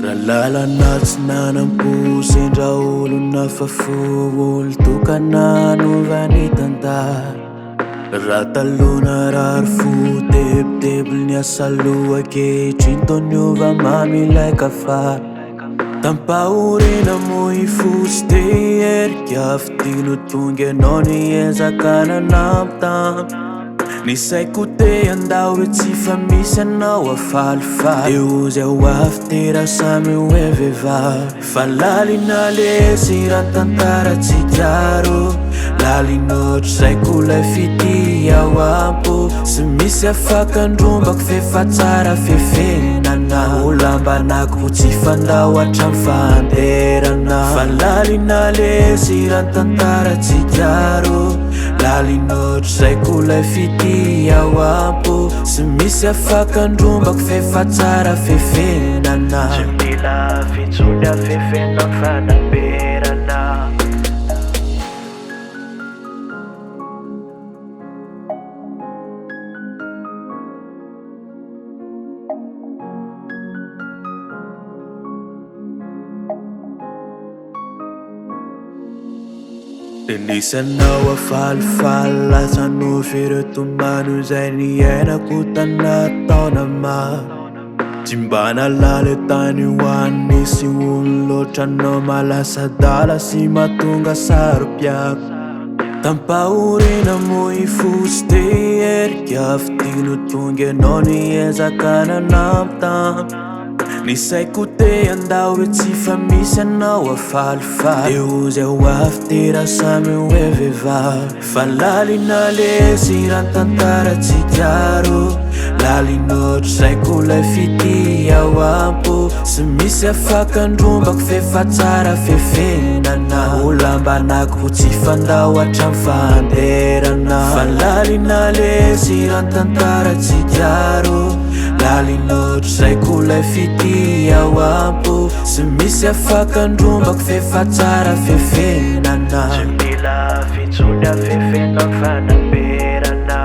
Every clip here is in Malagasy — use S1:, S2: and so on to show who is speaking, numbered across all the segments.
S1: Ralalana tsy nanam-po sendra olo nafafo olo tokana novany tantara. Raha talona rary fo tebotebony ny asa loha ankehitriny toniova mamilay kafara. Tampahorina moa fosy te herika fitino tonga anao niezakana nampitamy. Ny saiko te andao hoe tsy fa misy anao afalifaly. Eo zay ho avy tera samy hoe vehivavy. Fa lalina lesy raha tantarantsika ro. Lalinotry saiko lay fity ao ampo. Sy misy afaka andrombako fefa tsara fefenana. Olambanako tsy fandao hatramy fanterana. Fa lalina lesy raha tantarantsika ro. Lalinotry saiko lay fity ao ampo. Sy misy afaka andrombako fefa tsara fefenana. Tsy mila fitsony afefena fanamperana. Inisanao afalifaly latsanao feretomano zay niainako tanataona maro. Tsy mba nalala tany hoany misy olo loatra anao malasadala sy mahatonga sarom-piako. Tampahorina moa fosy te herika fitino tonga anao niezakana nampitamy. Ny saiko te andao hoe tsy fa misy anao afalifaly. Eo zay ho avy tera samy hoe vehivavy. Fa lalina lesy raha tantarantsika ro. Lalinotry saiko lay fity ao ampo. Sy misy afaka andrombako fefa tsara fefenana. Olambanako tsy fandao hatramy fanterana. Fa lalina lesy raha tantarantsika ro. Lalinotry saiko lay fity ao ampo. Sy misy afaka andrombako fefa tsara fefenana. Tsy mila fitsony afefena fanamperana.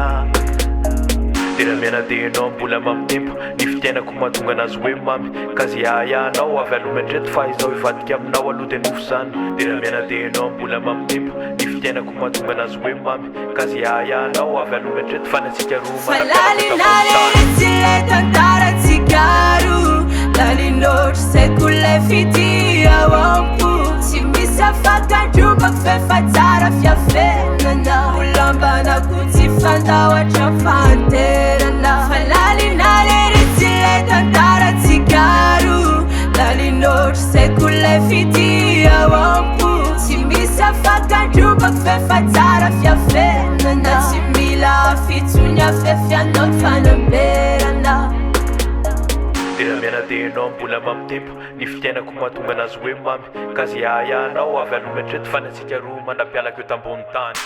S1: Tena miana denao mbola mampitempo. Ny fitianako mahatonga anazy hoe mamy. Kazy ahiahanao avy alomendreto fa izao hivadika aminao aloha de nofo zany. Tena miana denao mbola mampitempo. Ny fitianako mahatonga anazy hoe mamy. Kazy ahiahanao avy alomendreto fa natsika roa
S2: Falalinaresy lay tantarantsika ro. Lalinotry saiko lay fity ao ampo. Tsy misy afaka andrombako fefa tsara fiafenana. Olambanako tsy fandao hatramy fanterana. Falalinaresy lay tantarantsika ro. Lalinotry saiko lay fity ao ampo. Tsy misy afaka andrombako fefa tsara fiafenana. Tsy mila fitsony afefianao ny fanamperana.
S1: Tena miana denao mbola mampitempo. Ny fitianako mahatonga anazy hoe mamy. Kazy ahiahanao avy alomendreto fa natsika roa manam-pialaka eo tambony tany.